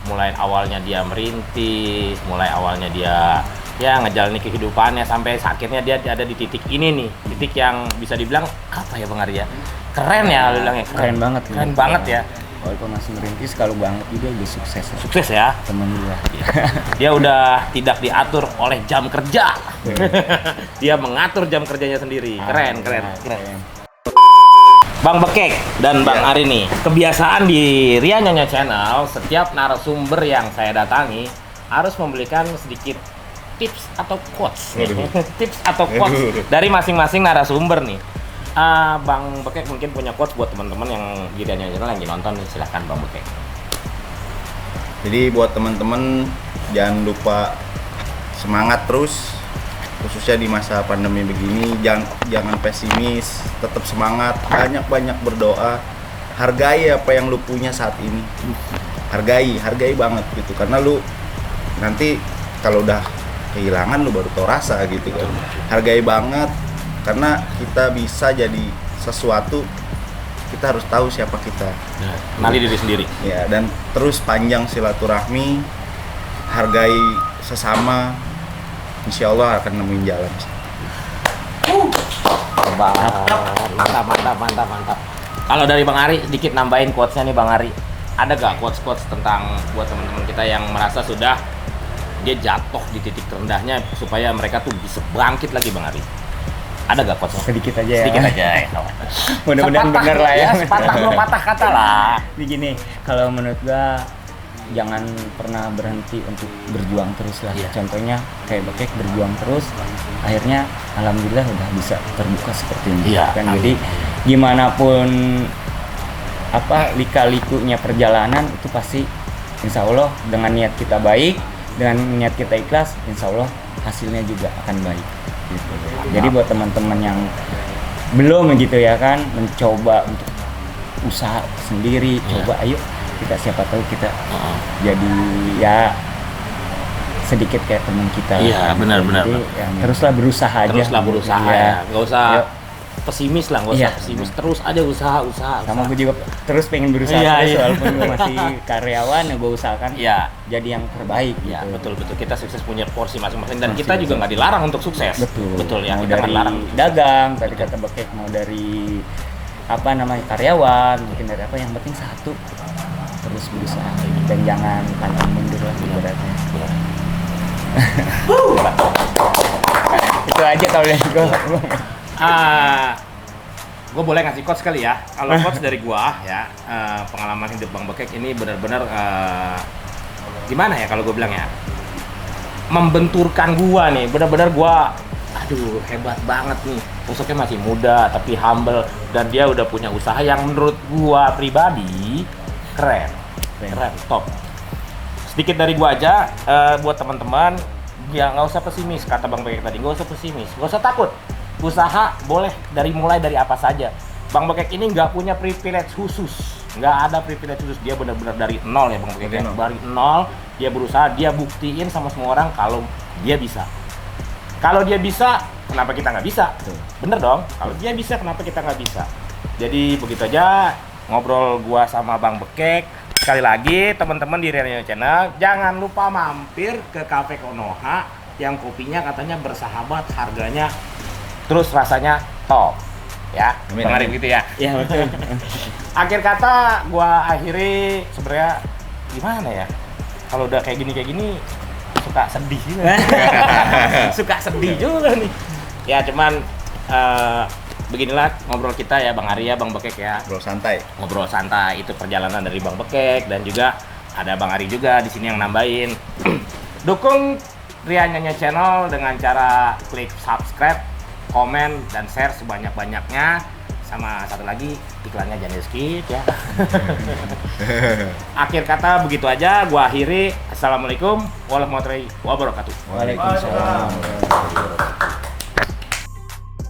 S1: Mulai awalnya dia merintis, mulai awalnya dia ya ngejalani kehidupannya sampai akhirnya dia ada di titik ini nih, titik yang bisa dibilang apa ya Bang Arya? Keren ya, lu bilangnya
S3: Keren banget.
S1: Keren banget ya.
S3: Walaupun masih merintis, kalau banget juga udah sukses.
S1: Sukses ya.
S3: Temen gua.
S1: Dia udah tidak diatur oleh jam kerja. Dia mengatur jam kerjanya sendiri. Keren. Bang Bekek dan Bang Ari nih, kebiasaan di Ria Nyonyo Channel, setiap narasumber yang saya datangi harus memberikan sedikit tips atau quotes. Tips atau quotes dari masing-masing narasumber nih. Bang Bekek mungkin punya quotes buat teman-teman yang di Ria Nyonyo Channel yang lagi nonton nih, silahkan Bang Bekek.
S2: Jadi buat teman-teman jangan lupa semangat terus, khususnya di masa pandemi begini. Jangan pesimis, tetap semangat, banyak berdoa, hargai apa yang lu punya saat ini. Hargai banget gitu, karena lu nanti kalau udah kehilangan lu baru tau rasa gitu kan. Hargai banget, karena kita bisa jadi sesuatu, kita harus tahu siapa kita.
S1: Kenali diri sendiri.
S2: Ya, dan terus panjang silaturahmi, hargai sesama, insya Allah akan nemuin jalan.
S1: Mantap. Kalau dari Bang Ari sedikit nambahin quotes-nya nih Bang Ari. Ada gak quotes-quotes tentang buat teman-teman kita yang merasa sudah dia jatuh di titik terendahnya supaya mereka tuh bisa bangkit lagi Bang Ari? Ada gak quotes?
S3: Sedikit aja ya.
S1: Sedikit aja ya.
S3: Mudah-mudahan
S1: Sepatah,
S3: bener lah ya.
S1: Sepatah dua patah kata lah.
S3: Begini, kalau menurut gua jangan pernah berhenti untuk berjuang terus lah.
S1: Iya.
S3: Contohnya kayak Bekek berjuang terus, akhirnya alhamdulillah udah bisa terbuka seperti ini.
S1: Iya,
S3: Kan
S1: amin.
S3: jadi gimana pun apa lika-likunya perjalanan itu pasti insya Allah dengan niat kita baik, dengan niat kita ikhlas, insya Allah hasilnya juga akan baik. Gitu. Jadi buat teman-teman yang belum gitu ya kan mencoba untuk usaha sendiri, coba ayo kita siapa tahu kita jadi ya sedikit kayak teman kita.
S1: Iya, benar.
S3: Jadi ya, teruslah berusaha aja.
S1: Teruslah berusaha
S3: Iya.
S1: ya. Nggak usah
S3: Ayo.
S1: pesimis lah, nggak usah
S3: Iya.
S1: pesimis. Terus aja usaha.
S3: Sama gue juga terus pengen berusaha
S1: Iya,
S3: terus
S1: iya.
S3: walaupun gue masih karyawan ya gue usahakan
S1: Iya.
S3: jadi yang terbaik
S1: Ya
S3: gitu.
S1: betul. Kita sukses punya porsi masing-masing dan
S3: Porsi
S1: kita juga nggak dilarang untuk sukses.
S3: Betul
S1: ya.
S3: mau
S1: Kita nggak
S3: dari
S1: dilarang.
S3: dagang tadi kata Bekek, mau dari apa namanya karyawan, mungkin dari apa, yang penting satu terus berusaha dan jangan pantang mundur lah ibaratnya. Itu aja kalau dari gue.
S1: Gue boleh ngasih quotes kali ya. Kalau quotes dari gua ya, pengalaman hidup Bang Bekek ini benar-benar gimana ya kalau gue bilang ya, membenturkan gua nih, benar-benar gua aduh hebat banget nih, sosoknya masih muda tapi humble dan dia udah punya usaha yang menurut gua pribadi keren, top. Sedikit dari gua aja, buat teman-teman ya nggak usah pesimis, kata Bang Bekek tadi, nggak usah pesimis, nggak usah takut. usaha boleh mulai dari apa saja. Bang Bekek ini nggak punya privilege khusus, nggak ada privilege khusus. Dia benar-benar dari nol ya Bang Bekek. Dari nol dia berusaha, dia buktiin sama semua orang kalau dia bisa. Kalau dia bisa, kenapa kita nggak bisa? Bener dong. Kalau dia bisa, kenapa kita nggak bisa? Jadi begitu aja ngobrol gua sama Bang Bekek. Sekali lagi teman-teman di Rian Channel, jangan lupa mampir ke Cafe Konoha yang kopinya katanya bersahabat, harganya terus rasanya top. Ya, Bang Arif gitu ya.
S3: Iya betul.
S1: Akhir kata gua akhiri sebenarnya gimana ya? Kalau udah kayak gini suka sedih juga. Suka sedih juga nih. Ya cuman beginilah ngobrol kita ya Bang Arya, Bang Bekek ya. Ngobrol santai itu perjalanan dari Bang Bekek dan juga ada Bang Ari juga di sini yang nambahin. Dukung Rian Nyonya Channel dengan cara klik subscribe, komen dan share sebanyak-banyaknya. Sama satu lagi iklannya jangan di skip ya. Akhir kata begitu aja gua akhiri. Assalamualaikum warahmatullahi wabarakatuh.
S3: Waalaikumsalam.